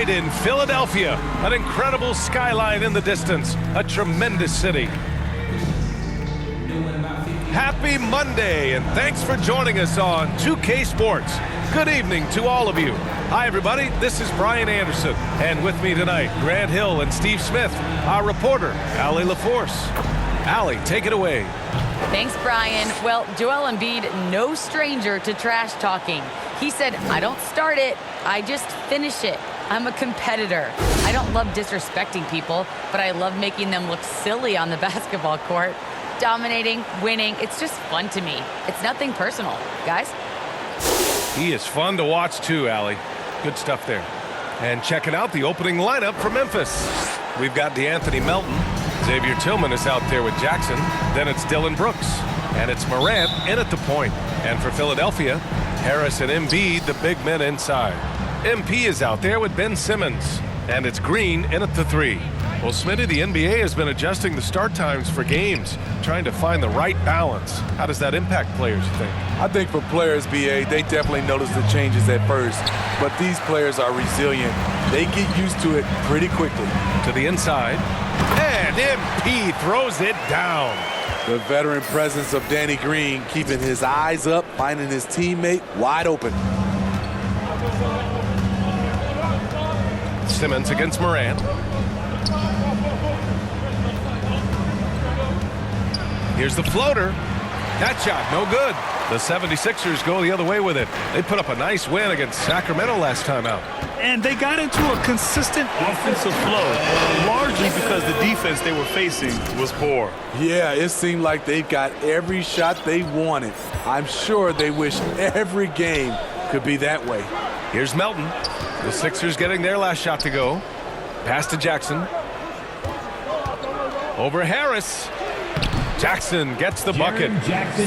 Tonight in Philadelphia, an incredible skyline in the distance, a tremendous city. Happy Monday, and thanks for joining us on 2K Sports. Good evening to all of you. Hi, everybody. This is Brian Anderson, and with me tonight, Grant Hill and Steve Smith, our reporter, Allie LaForce. Allie, take it away. Thanks, Brian. Well, Joel Embiid, no stranger to trash talking. He said, I don't start it, I just finish it. I'm a competitor. I don't love disrespecting people, but I love making them look silly on the basketball court. Dominating, winning, it's just fun to me. It's nothing personal. Guys? He is fun to watch too, Allie. Good stuff there. And checking out the opening lineup for Memphis. We've got DeAnthony Melton. Xavier Tillman is out there with Jackson. Then it's Dillon Brooks. And it's Morant in at the point. And for Philadelphia, Harris and Embiid, the big men inside. MP is out there with Ben Simmons. And it's Green in at the three. Well, Smitty, the NBA has been adjusting the start times for games, trying to find the right balance. How does that impact players, you think? I think for players, BA, they definitely notice the changes at first. But these players are resilient. They get used to it pretty quickly. To the inside. And MP throws it down. The veteran presence of Danny Green keeping his eyes up, finding his teammate wide open. Simmons against Morant. Here's the floater. That shot, no good. The 76ers go the other way with it. They put up a nice win against Sacramento last time out. And they got into a consistent offensive flow, largely because the defense they were facing was poor. Yeah, it seemed like they got every shot they wanted. I'm sure they wish every game could be that way. Here's Melton. The Sixers getting their last shot to go. Pass to Jackson. Over Harris. Jackson gets the bucket.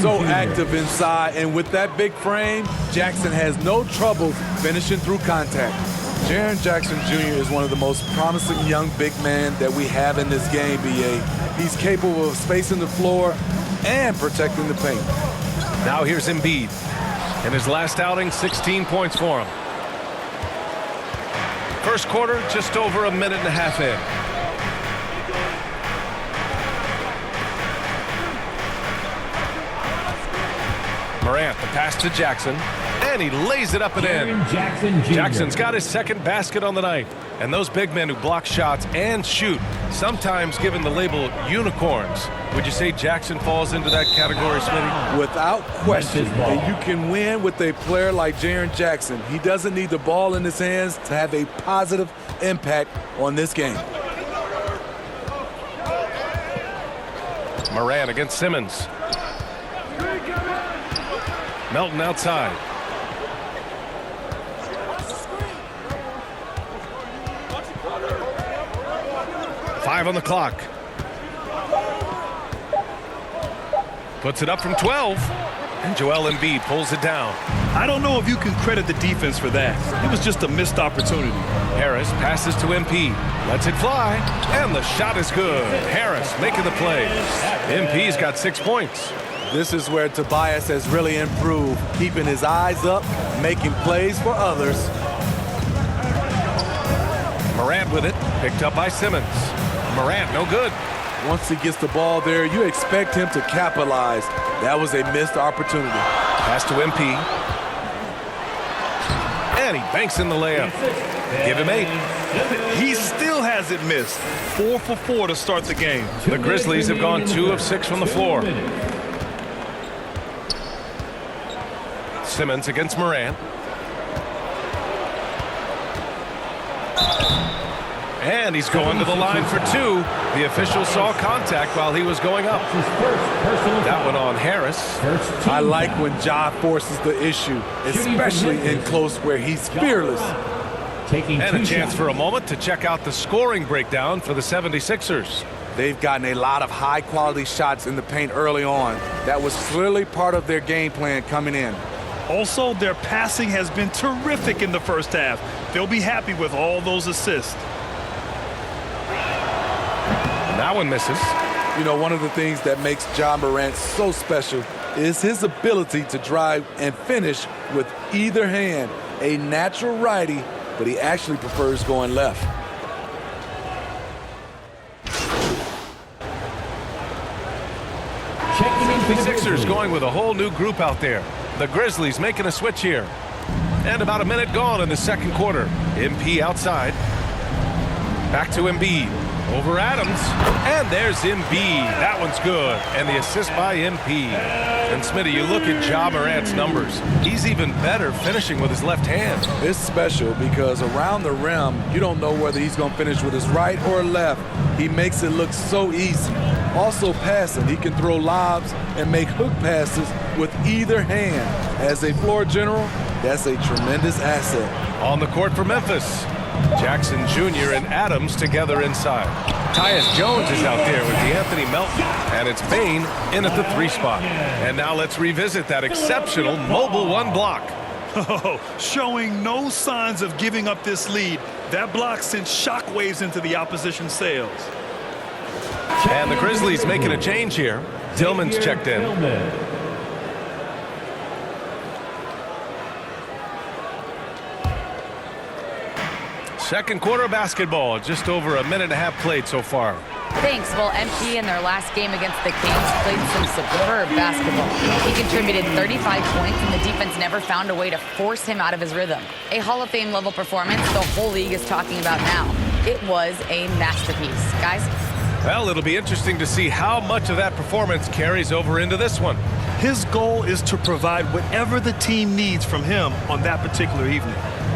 So active inside, and with that big frame, Jackson has no trouble finishing through contact. Jaren Jackson Jr. is one of the most promising young big men that we have in this game, BA. He's capable of spacing the floor and protecting the paint. Now here's Embiid. In his last outing, 16 points for him. First quarter, just over a minute and a half in. Morant, the pass to Jackson, and he lays it up and in. Jackson's got his second basket on the night. And those big men who block shots and shoot, sometimes given the label unicorns. Would you say Jackson falls into that category, Smitty? Without question. And you can win with a player like Jaren Jackson. He doesn't need the ball in his hands to have a positive impact on this game. Morant against Simmons. Melton outside. Five on the clock. Puts it up from 12. And Joel Embiid pulls it down. I don't know if you can credit the defense for that. It was just a missed opportunity. Harris passes to MP. Lets it fly. And the shot is good. Harris making the play. MP's got 6 points. This is where Tobias has really improved, keeping his eyes up, making plays for others. Morant with it, picked up by Simmons. Morant, no good. Once he gets the ball there, you expect him to capitalize. That was a missed opportunity. Pass to MP. And he banks in the layup. Give him 8. He still hasn't missed. 4 for 4 to start the game. The Grizzlies have gone 2 of 6 from the floor. Simmons against Morant. And he's going to the line for 2. The official saw contact while he was going up. That one on Harris. I like when Ja forces the issue, especially in close where he's fearless. And a chance for a moment to check out the scoring breakdown for the 76ers. They've gotten a lot of high-quality shots in the paint early on. That was clearly part of their game plan coming in. Also, their passing has been terrific in the first half. They'll be happy with all those assists. And that one misses. You know, one of the things that makes Ja Morant so special is his ability to drive and finish with either hand. A natural righty but he actually prefers going left. The Sixers going with a whole new group out there. The Grizzlies making a switch here. And about a minute gone in the second quarter. MP outside. Back to Embiid. Over Adams. And there's Embiid. That one's good. And the assist by MP. And Smitty, you look at Ja Morant's numbers. He's even better finishing with his left hand. It's special because around the rim, you don't know whether he's going to finish with his right or left. He makes it look so easy. Also passing, he can throw lobs and make hook passes with either hand. As a floor general, that's a tremendous asset. On the court for Memphis. Jackson Jr. and Adams together inside. Tyus Jones is out there with Anthony Melton. And it's Bane in at the 3 spot. And now let's revisit that exceptional mobile 1 block. Oh, showing no signs of giving up this lead. That block sent shockwaves into the opposition sails. And the Grizzlies making a change here. Tillman's checked in. Second quarter basketball. Just over a minute and a half played so far. Thanks. Well, MP in their last game against the Kings played some superb basketball. He contributed 35 points, and the defense never found a way to force him out of his rhythm. A Hall of Fame level performance the whole league is talking about now. It was a masterpiece. Guys? Well, it'll be interesting to see how much of that performance carries over into this one. His goal is to provide whatever the team needs from him on that particular evening.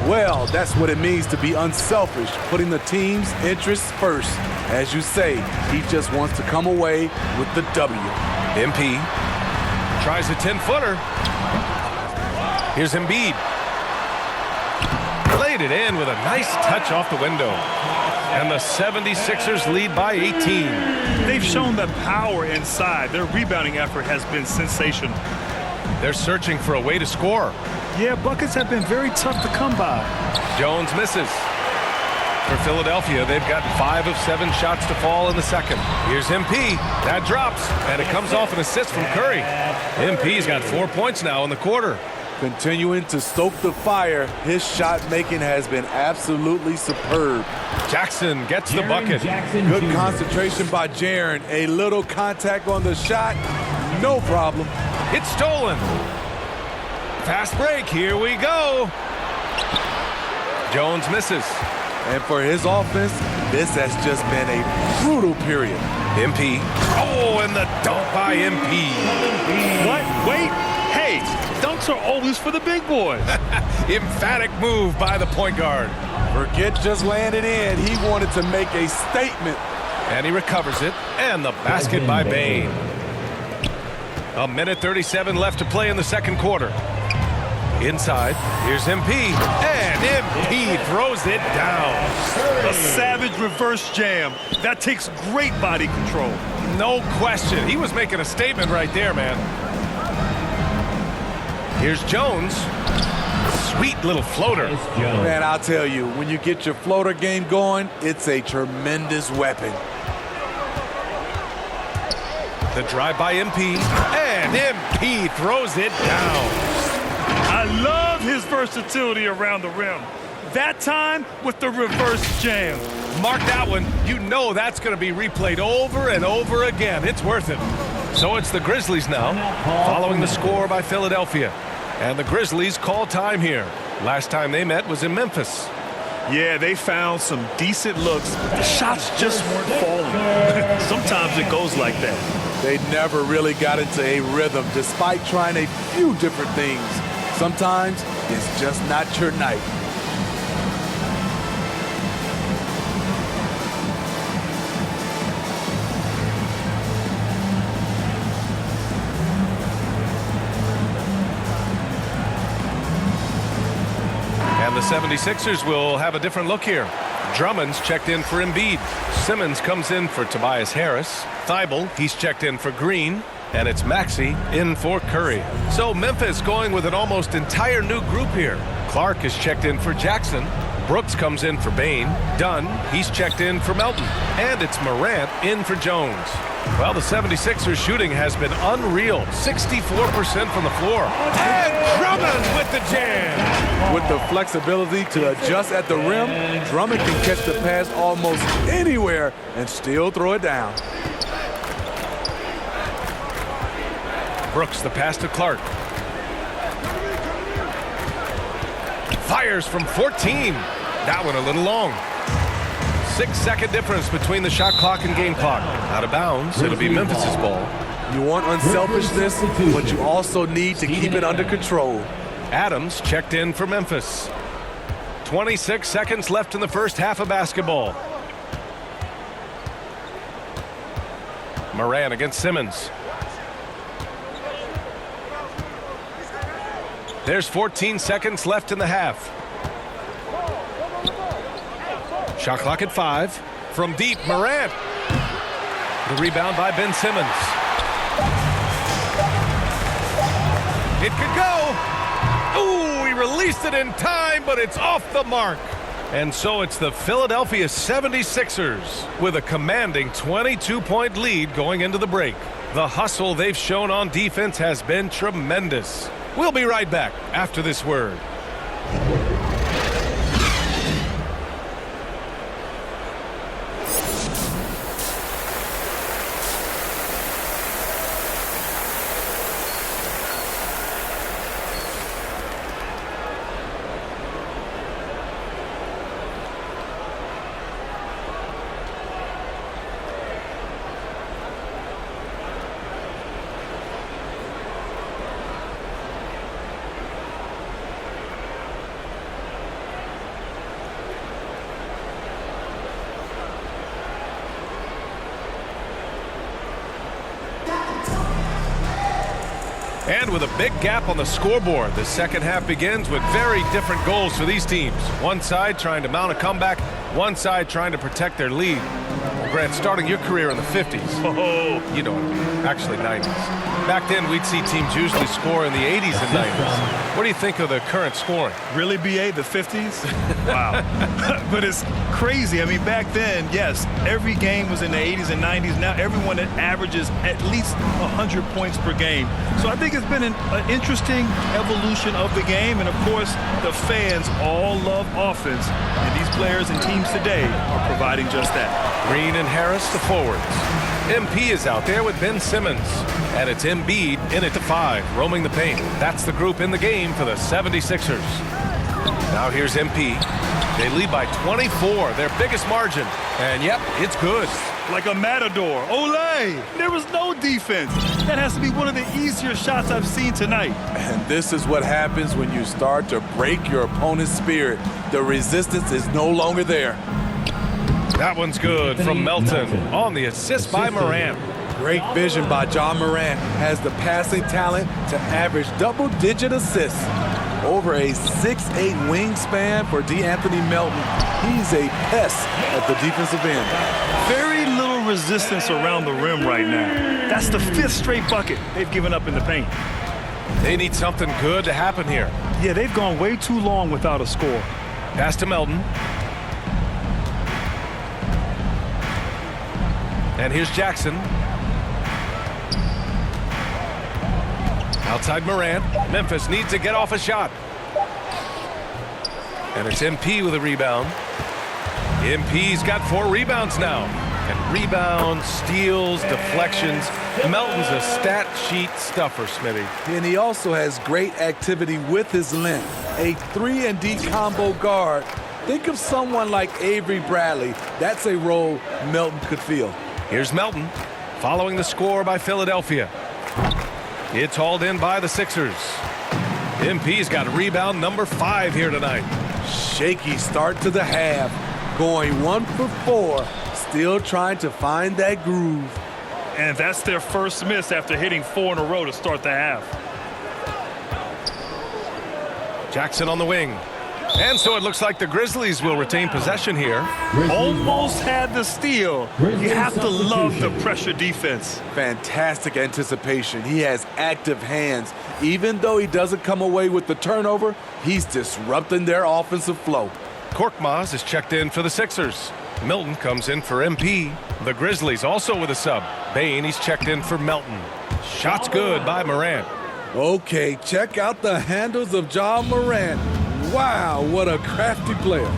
Well, that's what it means to be unselfish, putting the team's interests first. As you say, he just wants to come away with the W. MP tries a 10-footer. Here's Embiid. Laid it in with a nice touch off the window. And the 76ers lead by 18. They've shown the power inside. Their rebounding effort has been sensational. They're searching for a way to score. Yeah, buckets have been very tough to come by. Jones misses. For Philadelphia, they've gotten 5 of 7 shots to fall in the second. Here's MP. That drops, and it comes off an assist from Curry. MP's got 4 points now in the quarter. Continuing to stoke the fire, his shot making has been absolutely superb. Jackson gets the bucket. Good concentration by Jaren. A little contact on the shot, no problem. It's stolen. Fast break, here we go. Jones misses. And for his offense, this has just been a brutal period. MP. Oh, and the dunk by MP. What? Wait. Hey, dunks are always for the big boys. Emphatic move by the point guard. Forget just laying it in. He wanted to make a statement. And he recovers it. And the basket by Bane. A minute 37 left to play in the second quarter. Inside, here's MP, and MP throws it down. A savage reverse jam. That takes great body control. No question. He was making a statement right there, man. Here's Jones. Sweet little floater. Man, I'll tell you, when you get your floater game going, it's a tremendous weapon. The drive by MP, and MP throws it down. I love his versatility around the rim. That time with the reverse jam. Mark that one. You know that's going to be replayed over and over again. It's worth it. So it's the Grizzlies now, following the score by Philadelphia. And the Grizzlies call time here. Last time they met was in Memphis. Yeah, they found some decent looks, but the shots just weren't falling. Sometimes it goes like that. They never really got into a rhythm, despite trying a few different things. Sometimes it's just not your night. And the 76ers will have a different look here. Drummond's checked in for Embiid. Simmons comes in for Tobias Harris. Thibault, he's checked in for Green. And it's Maxey in for Curry. So Memphis going with an almost entire new group here. Clark is checked in for Jackson. Brooks comes in for Bain. Dunn, he's checked in for Melton. And it's Morant in for Jones. Well, the 76ers shooting has been unreal. 64% from the floor. And Drummond with the jam. With the flexibility to adjust at the rim, Drummond can catch the pass almost anywhere and still throw it down. Brooks, the pass to Clark. Fires from 14. That one a little long. 6-second difference between the shot clock and game clock. Out of bounds, it'll be Memphis's ball. You want unselfishness, but you also need to keep it under control. Adams checked in for Memphis. 26 seconds left in the first half of basketball. Morant against Simmons. There's 14 seconds left in the half. Shot clock at 5. From deep, Morant. The rebound by Ben Simmons. It could go. Ooh, he released it in time, but it's off the mark. And so it's the Philadelphia 76ers with a commanding 22-point lead going into the break. The hustle they've shown on defense has been tremendous. We'll be right back after this word. And with a big gap on the scoreboard, the second half begins with very different goals for these teams. One side trying to mount a comeback, one side trying to protect their lead. Well, Grant, starting your career in the 50s. Oh, You know, actually 90s. Back then, we'd see teams usually score in the 80s and 90s. What do you think of the current scoring? really, BA, the 50s? Wow. But it's crazy. I mean, back then, yes, every game was in the 80s and 90s. Now everyone averages at least 100 points per game. So I think it's been an interesting evolution of the game. And, of course, the fans all love offense. And these players and teams today are providing just that. Green and Harris, the forwards. MP is out there with Ben Simmons. And it's Embiid in it to 5, roaming the paint. That's the group in the game for the 76ers. Now here's MP. They lead by 24, their biggest margin. And yep, it's good. Like a matador. Olay! There was no defense. That has to be one of the easier shots I've seen tonight. And this is what happens when you start to break your opponent's spirit. The resistance is no longer there. That one's good from Melton on the assist by Morant. Great vision by John Morant. Has the passing talent to average double-digit assists. Over a 6'8" wingspan for D'Anthony Melton. He's a pest at the defensive end. Very little resistance around the rim right now. That's the 5th straight bucket they've given up in the paint. They need something good to happen here. Yeah, they've gone way too long without a score. Pass to Melton. And here's Jackson. Outside Morant. Memphis needs to get off a shot. And it's MP with a rebound. MP's got 4 rebounds now. And rebounds, steals, deflections. Melton's a stat sheet stuffer, Smitty. And he also has great activity with his length. A 3-and-D combo guard. Think of someone like Avery Bradley. That's a role Melton could fill. Here's Melton following the score by Philadelphia. It's hauled in by the Sixers. MP's got rebound number 5 here tonight. Shaky start to the half. Going 1 for 4. Still trying to find that groove. And that's their first miss after hitting 4 in a row to start the half. Jackson on the wing. And so it looks like the Grizzlies will retain possession here. Almost had the steal. You have to love the pressure defense. Fantastic anticipation. He has active hands. Even though he doesn't come away with the turnover, he's disrupting their offensive flow. Korkmaz is checked in for the Sixers. Milton comes in for MP. The Grizzlies also with a sub. Bane, he's checked in for Melton. Shots good by Morant. Okay, check out the handles of Ja Morant. Wow, what a crafty player.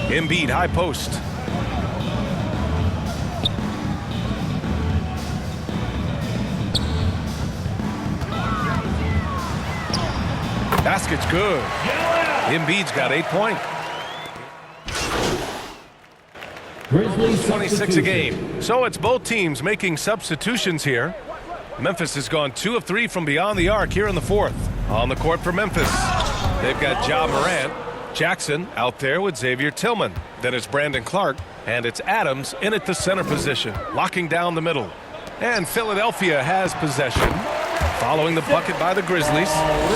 Embiid, high post. Basket's good. Embiid's got 8 points. 26 a game. So it's both teams making substitutions here. Memphis has gone 2 of 3 from beyond the arc here in the fourth. On the court for Memphis, they've got Ja Morant. Jackson out there with Xavier Tillman. Then it's Brandon Clark, and it's Adams in at the center position, locking down the middle. And Philadelphia has possession. Following the bucket by the Grizzlies.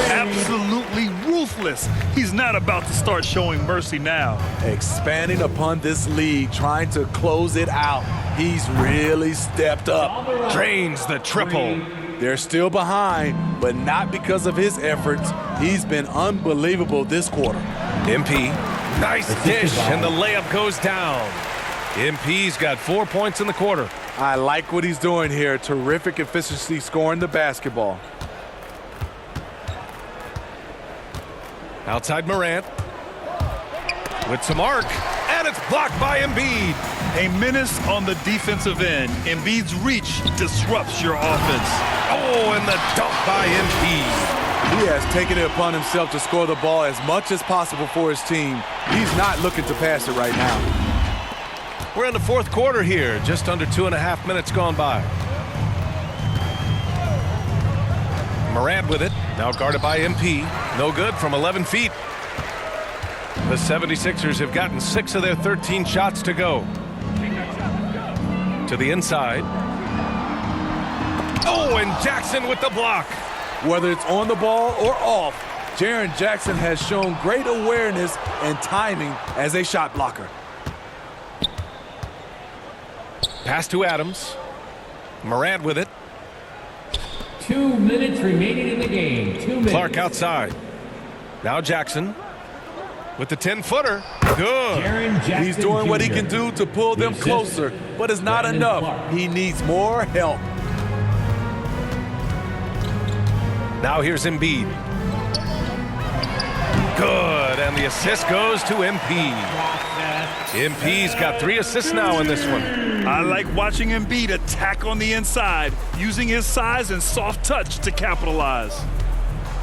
Absolutely ruthless. He's not about to start showing mercy now. Expanding upon this lead, trying to close it out. He's really stepped up. Drains the triple. They're still behind, but not because of his efforts. He's been unbelievable this quarter. MP, nice dish, and the layup goes down. MP's got 4 points in the quarter. I like what he's doing here. Terrific efficiency scoring the basketball. Outside Morant. With some arc, and it's blocked by Embiid. A menace on the defensive end. Embiid's reach disrupts your offense. Oh, and the dunk by Embiid. He has taken it upon himself to score the ball as much as possible for his team. He's not looking to pass it right now. We're in the fourth quarter here, just under 2.5 minutes gone by. Morant with it, now guarded by MP. No good from 11 feet. The 76ers have gotten 6 of their 13 shots to go. To the inside. Oh, and Jackson with the block. Whether it's on the ball or off, Jaren Jackson has shown great awareness and timing as a shot blocker. Pass to Adams. Morant with it. 2 minutes remaining in the game. 2 minutes. Clark outside. Now Jackson with the 10-footer. Good. Jaren Jackson He's doing what he Jr. can do to pull them closer, but it's not Brandon enough. Clark. He needs more help. Now here's Embiid. Good, and the assist goes to MP. MP's got 3 assists now in this one. I like watching Embiid attack on the inside, using his size and soft touch to capitalize.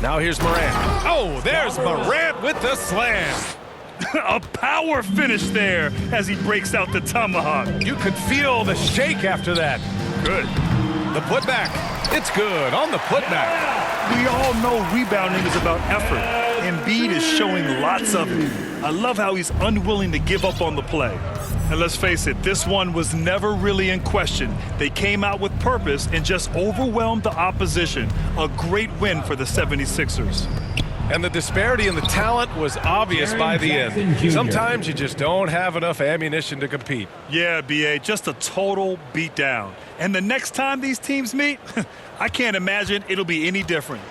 Now here's Morant. Oh, there's Morant with the slam. A power finish there as he breaks out the tomahawk. You could feel the shake after that. Good. The putback. It's good on the putback. We all know rebounding is about effort. Embiid is showing lots of it. I love how he's unwilling to give up on the play. And let's face it, this one was never really in question. They came out with purpose and just overwhelmed the opposition. A great win for the 76ers. And the disparity in the talent was obvious by the end. Sometimes you just don't have enough ammunition to compete. Yeah, B.A., just a total beatdown. And the next time these teams meet, I can't imagine it'll be any different.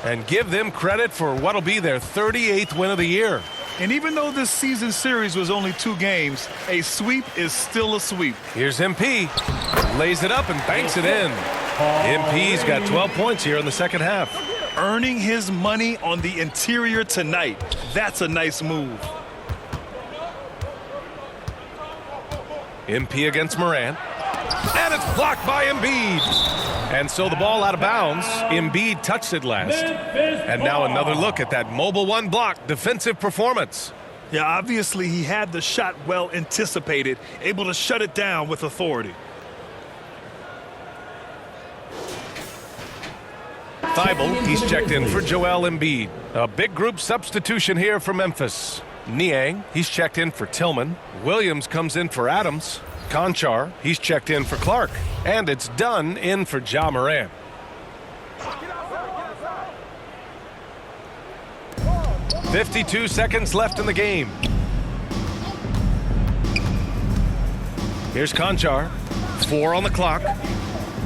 And give them credit for what'll be their 38th win of the year. And even though this season series was only 2 games, a sweep is still a sweep. Here's MP. Lays it up and banks it in. MP's got 12 points here in the second half. Earning his money on the interior tonight. That's a nice move. MP against Morant. And it's blocked by Embiid. And so the ball out of bounds. Embiid touched it last. And now another look at that mobile 1 block defensive performance. Yeah, obviously he had the shot well anticipated, able to shut it down with authority. Thibault, he's checked in for Joel Embiid. A big group substitution here for Memphis. Niang, he's checked in for Tillman. Williams comes in for Adams. Conchar, he's checked in for Clark. And it's done in for Ja Morant. .52 seconds left in the game. Here's Conchar. 4 on the clock.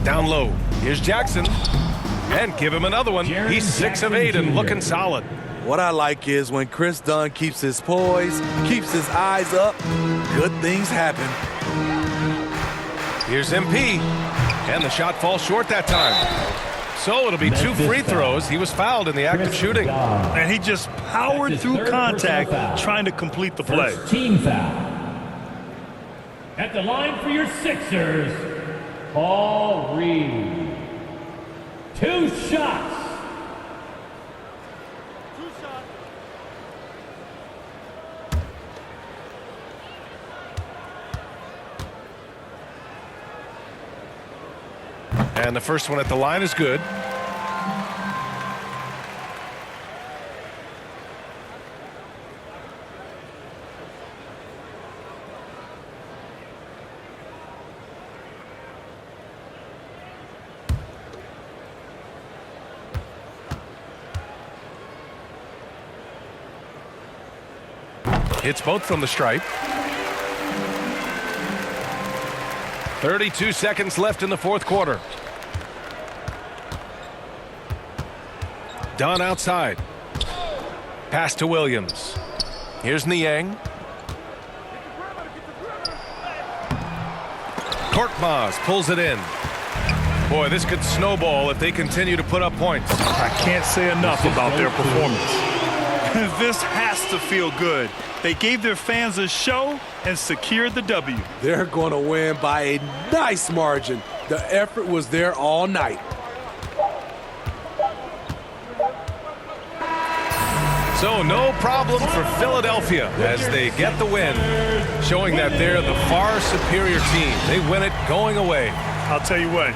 Down low. Here's Jackson. And give him another one. He's 6 of 8 and looking solid. What I like is when Chris Dunn keeps his poise, keeps his eyes up, good things happen. Here's MP, and the shot falls short that time. So it'll be 2 free throws. He was fouled in the act of shooting. And he just powered through contact trying to complete the play. First team foul. At the line for your Sixers, Paul Reed. 2 shots. And the first one at the line is good. Hits both from the stripe. 32 seconds left in the fourth quarter. Dunn outside. Pass to Williams. Here's Niang. Korkmaz pulls it in. Boy, this could snowball if they continue to put up points. I can't say enough about their performance. This has to feel good. They gave their fans a show and secured the W. They're going to win by a nice margin. The effort was there all night. So no problem for Philadelphia as they get the win, showing that they're the far superior team. They win it going away. I'll tell you what,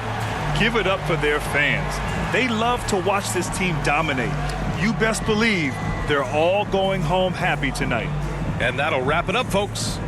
give it up for their fans. They love to watch this team dominate. You best believe they're all going home happy tonight. And that'll wrap it up, folks.